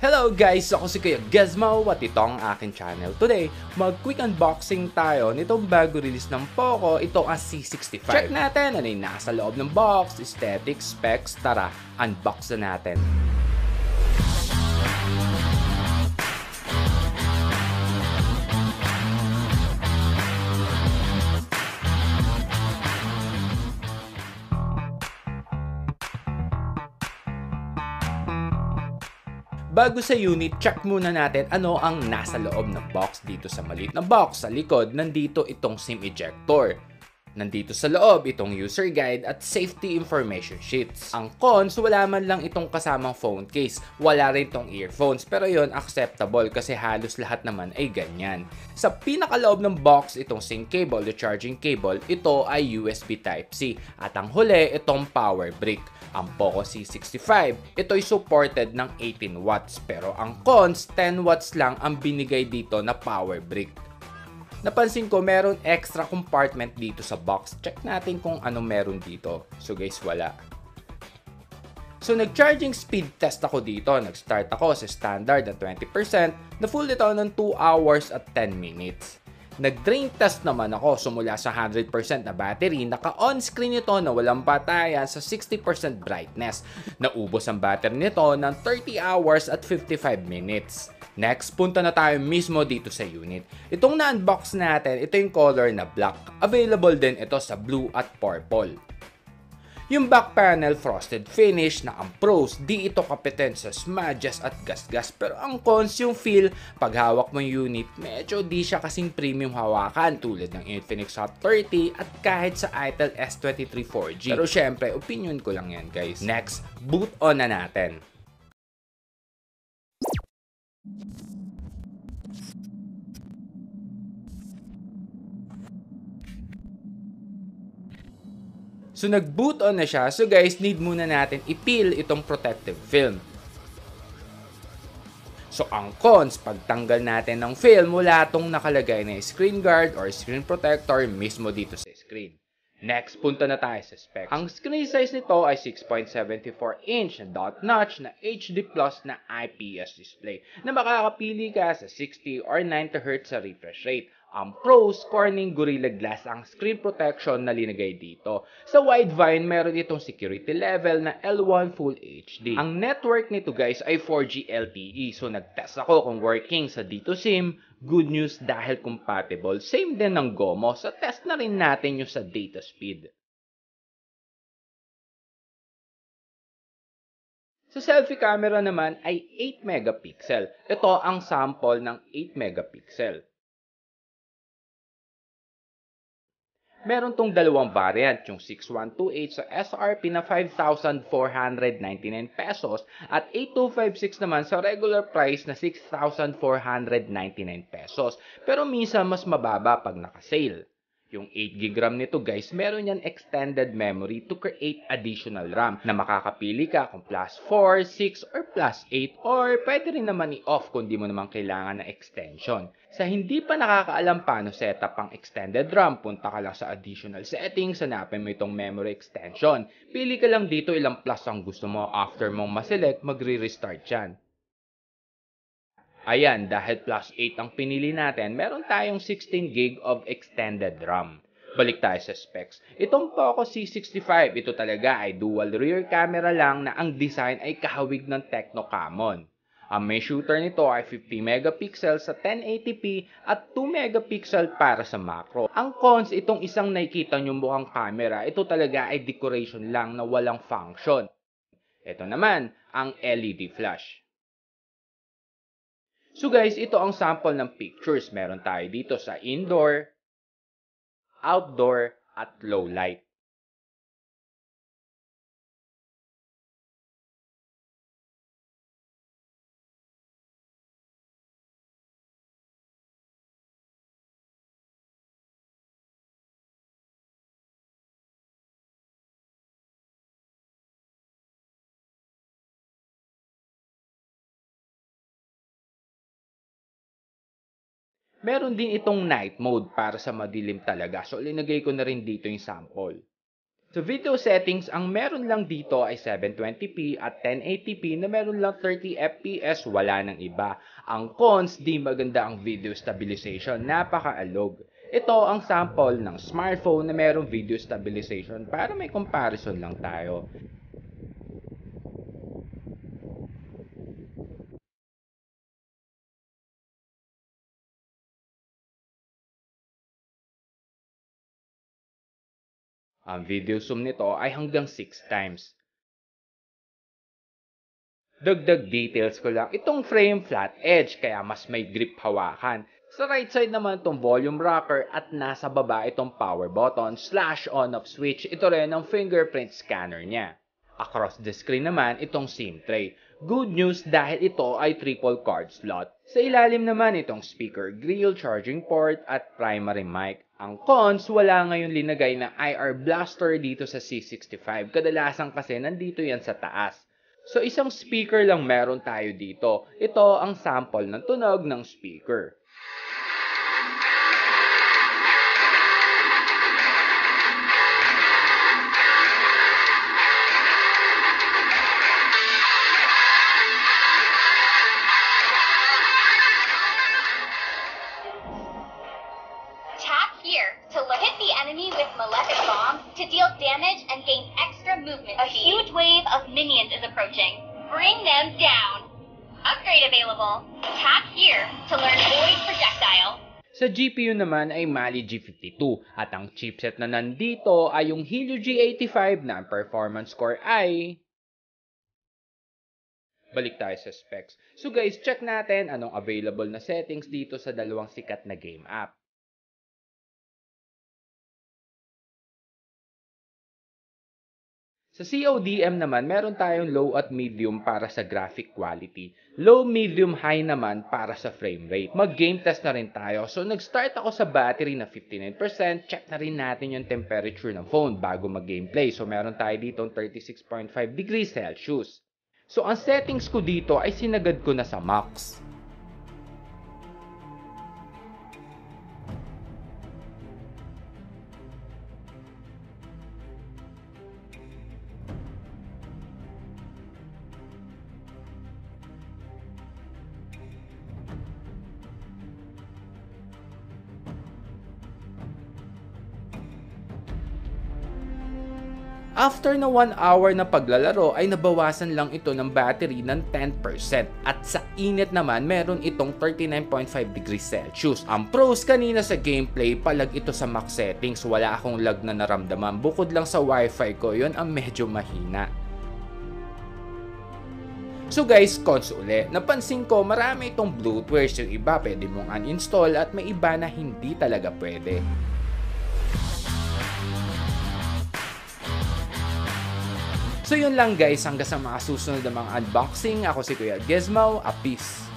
Hello guys! Ako si Kuya Gizmo at ito ang aking channel. Today, mag-quick unboxing tayo nitong bago release ng Poco, ito ang C65. Check natin ano yung nasa loob ng box, aesthetics, specs, tara, unbox na natin. Bago sa unit, check muna natin ano ang nasa loob ng box. Dito sa maliit na box, sa likod, nandito itong SIM ejector. Nandito sa loob itong user guide at safety information sheets. Ang cons, wala man lang itong kasamang phone case. Wala rin itong earphones, pero yon acceptable kasi halos lahat naman ay ganyan. Sa pinakaloob ng box, itong SIM cable, the charging cable, ito ay USB Type-C. At ang huli, itong power brick. Ang Poco C65, ito ay supported ng 18 watts pero ang cons, 10 watts lang ang binigay dito na power brick. Napansin ko meron extra compartment dito sa box. Check natin kung ano meron dito. So guys, wala. So nag-charging speed test ako dito. Nag-start ako sa standard na 20%. Na full ito ng 2 hours at 10 minutes. Nag-drain test naman ako, so mula sa 100% na battery, naka-on-screen ito na walang batayan sa 60% brightness. Naubos ang battery nito ng 30 hours at 55 minutes. Next, punta na tayo mismo dito sa unit. Itong na-unbox natin, ito yung color na black. Available din ito sa blue at purple. Yung back panel frosted finish na ang pros, di ito kapitin sa smudges at gasgas. Pero ang cons yung feel, pag hawak mo yung unit, medyo di siya kasing premium hawakan tulad ng Infinix Hot 30 at kahit sa Itel S23 4G. Pero syempre, opinion ko lang yan guys. Next, boot on na natin. So nag-boot on na siya. So guys, need muna natin i-peel itong protective film. So ang cons, pagtanggal natin ng film, wala itong nakalagay na screen guard or screen protector mismo dito sa screen. Next, punta na tayo sa specs. Ang screen size nito ay 6.74 inch na dot notch na HD Plus na IPS display na makakapili ka sa 60 or 90 Hz sa refresh rate. Ang pros, Corning Gorilla Glass ang screen protection na linagay dito. Sa Widevine, meron itong security level na L1 Full HD. Ang network nito guys ay 4G LTE. So nagtest ako kung working sa dito SIM. Good news dahil compatible. Same din ng GOMO. So test na rin natin yung sa data speed. Sa selfie camera naman ay 8 megapixel. Ito ang sample ng 8 megapixel. Meron tong dalawang variant, yung 6128 sa SRP na 5,499 pesos at 8256 naman sa regular price na 6,499 pesos. Pero minsan mas mababa pag naka-sale. Yung 8GB RAM nito guys, meron yan extended memory to create additional RAM na makakapili ka kung plus 4, 6, or plus 8 or pwede rin naman i-off kung di mo naman kailangan na extension. Sa hindi pa nakakaalam paano setup ang extended RAM, punta ka lang sa additional settings, hanapin mo itong memory extension. Pili ka lang dito ilang plus ang gusto mo. After mong maselect, magre-restart yan. Ayan, dahil plus 8 ang pinili natin, meron tayong 16GB of extended RAM. Balik tayo sa specs. Itong Poco C65, ito talaga ay dual rear camera lang na ang design ay kahawig ng Tecno Camon. Ang main shooter nito ay 50 megapixel sa 1080p at 2 megapixel para sa macro. Ang cons, itong isang nakikita nyo mukhang camera, ito talaga ay decoration lang na walang function. Ito naman, ang LED flash. So guys, ito ang sample ng pictures. Meron tayo dito sa indoor, outdoor, at low light. Meron din itong night mode para sa madilim talaga. So, linagay ko na rin dito yung sample. So video settings, ang meron lang dito ay 720p at 1080p na meron lang 30 fps, wala nang iba. Ang cons, di maganda ang video stabilization, napaka-alog. Ito ang sample ng smartphone na merong video stabilization para may comparison lang tayo. Ang video zoom nito ay hanggang 6 times. Dagdag details ko lang, itong frame flat edge kaya mas may grip hawakan. Sa right side naman itong volume rocker at nasa baba itong power button / on-off switch. Ito rin ang fingerprint scanner niya. Across the screen naman itong SIM tray. Good news dahil ito ay triple card slot. Sa ilalim naman itong speaker grill, charging port at primary mic. Ang cons, wala ngayon linagay na IR blaster dito sa C65. Kadalasan kasi nandito yan sa taas. So isang speaker lang meron tayo dito. Ito ang sample ng tunog ng speaker. Here to hit the enemy with malefic bombs to deal damage and gain extra movement speed. A huge wave of minions is approaching. Bring them down. Upgrade available. Tap here to learn Void Projectile. Sa GPU naman ay Mali G52 at ang chipset na nandito ay yung Helio G85 na ang performance core ay... Balik tayo sa specs. So guys, check natin anong available na settings dito sa dalawang sikat na game app. Sa CODM naman, meron tayong low at medium para sa graphic quality. Low, medium, high naman para sa frame rate. Mag-game test na rin tayo. So, nag-start ako sa battery na 59%. Check na rin natin yung temperature ng phone bago mag-gameplay. So, meron tayo dito 36.5 degrees Celsius. So, ang settings ko dito ay sinagad ko na sa max. After na 1 hour na paglalaro ay nabawasan lang ito ng battery ng 10% at sa init naman meron itong 39.5 degrees Celsius. Ang pros kanina sa gameplay, palag ito sa max settings, wala akong lag na naramdaman, bukod lang sa wifi ko yon ang medyo mahina. So guys, cons uli. Napansin ko marami itong bloatwares, yung iba pwede mong uninstall at may iba na hindi talaga pwede. So yun lang guys, hanggang sa mga susunod na mga unboxing. Ako si Kuya Gizmo, peace!